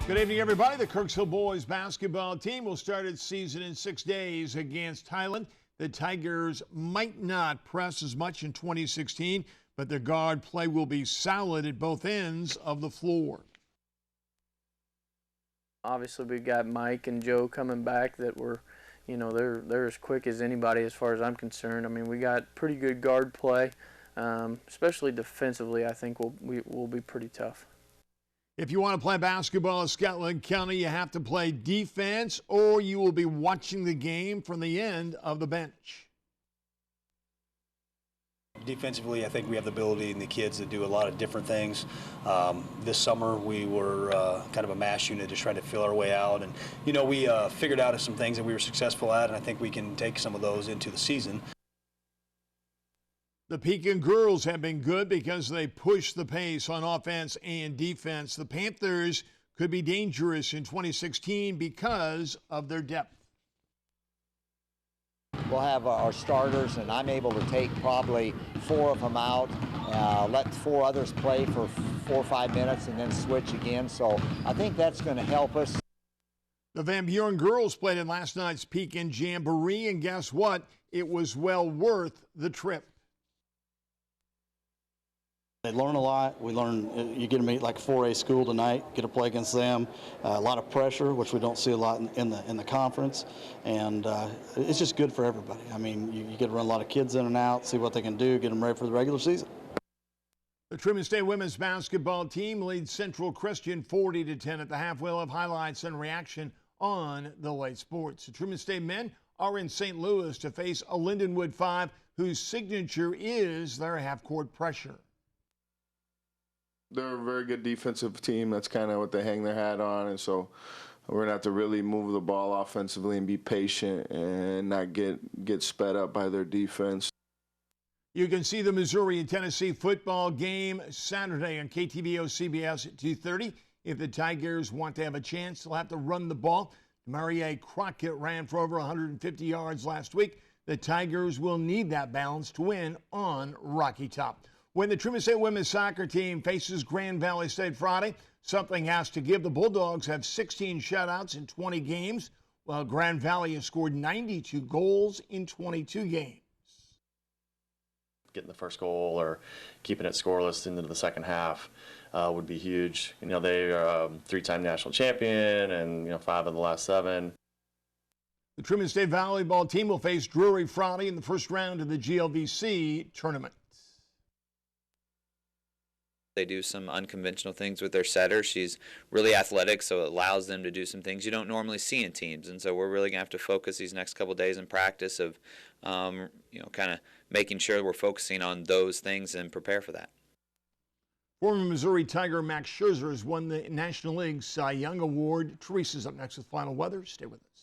Good evening, everybody. The Kirksville boys basketball team will start its season in 6 days against Highland. The Tigers might not press as much in 2016, but their guard play will be solid at both ends of the floor. Obviously, we got Mike and Joe coming back that were, they're as quick as anybody as far as I'm concerned. I mean, we got pretty good guard play, especially defensively. I think we'll be pretty tough. If you want to play basketball in Scotland County, you have to play defense, or you will be watching the game from the end of the bench. Defensively, I think we have the ability and the kids to do a lot of different things. This summer, we were kind of a mass unit just trying to fill our way out. And, we figured out some things that we were successful at, and I think we can take some of those into the season. The Pekin girls have been good because they push the pace on offense and defense. The Panthers could be dangerous in 2016 because of their depth. We'll have our starters, and I'm able to take probably 4 of them out, let 4 others play for 4 or 5 minutes, and then switch again. So I think that's going to help us. The Van Buren girls played in last night's Pekin Jamboree, and guess what? It was well worth the trip. They learn a lot. We learn, you get to meet like 4A school tonight, get to play against them. A lot of pressure, which we don't see a lot in the conference. And it's just good for everybody. I mean, you get to run a lot of kids in and out, see what they can do, get them ready for the regular season. The Truman State women's basketball team leads Central Christian 40-10 at the half. We'll have highlights and reaction on the late sports. The Truman State men are in St. Louis to face a Lindenwood 5 whose signature is their half-court pressure. They're a very good defensive team. That's kind of what they hang their hat on, and so we're going to have to really move the ball offensively and be patient and not get sped up by their defense. You can see the Missouri and Tennessee football game Saturday on KTVO CBS at 2:30. If the Tigers want to have a chance, they'll have to run the ball. Marie Crockett ran for over 150 yards last week. The Tigers will need that balance to win on Rocky Top. When the Truman State women's soccer team faces Grand Valley State Friday, something has to give. The Bulldogs have 16 shutouts in 20 games, while Grand Valley has scored 92 goals in 22 games. Getting the first goal or keeping it scoreless into the second half would be huge. They are a 3-time national champion and 5 of the last 7. The Truman State volleyball team will face Drury Friday in the first round of the GLVC tournament. They do some unconventional things with their setter. She's really athletic, so it allows them to do some things you don't normally see in teams. And so we're really going to have to focus these next couple of days in practice of, kind of making sure we're focusing on those things and prepare for that. Former Missouri Tiger Max Scherzer has won the National League Cy Young Award. Teresa's up next with final weather. Stay with us.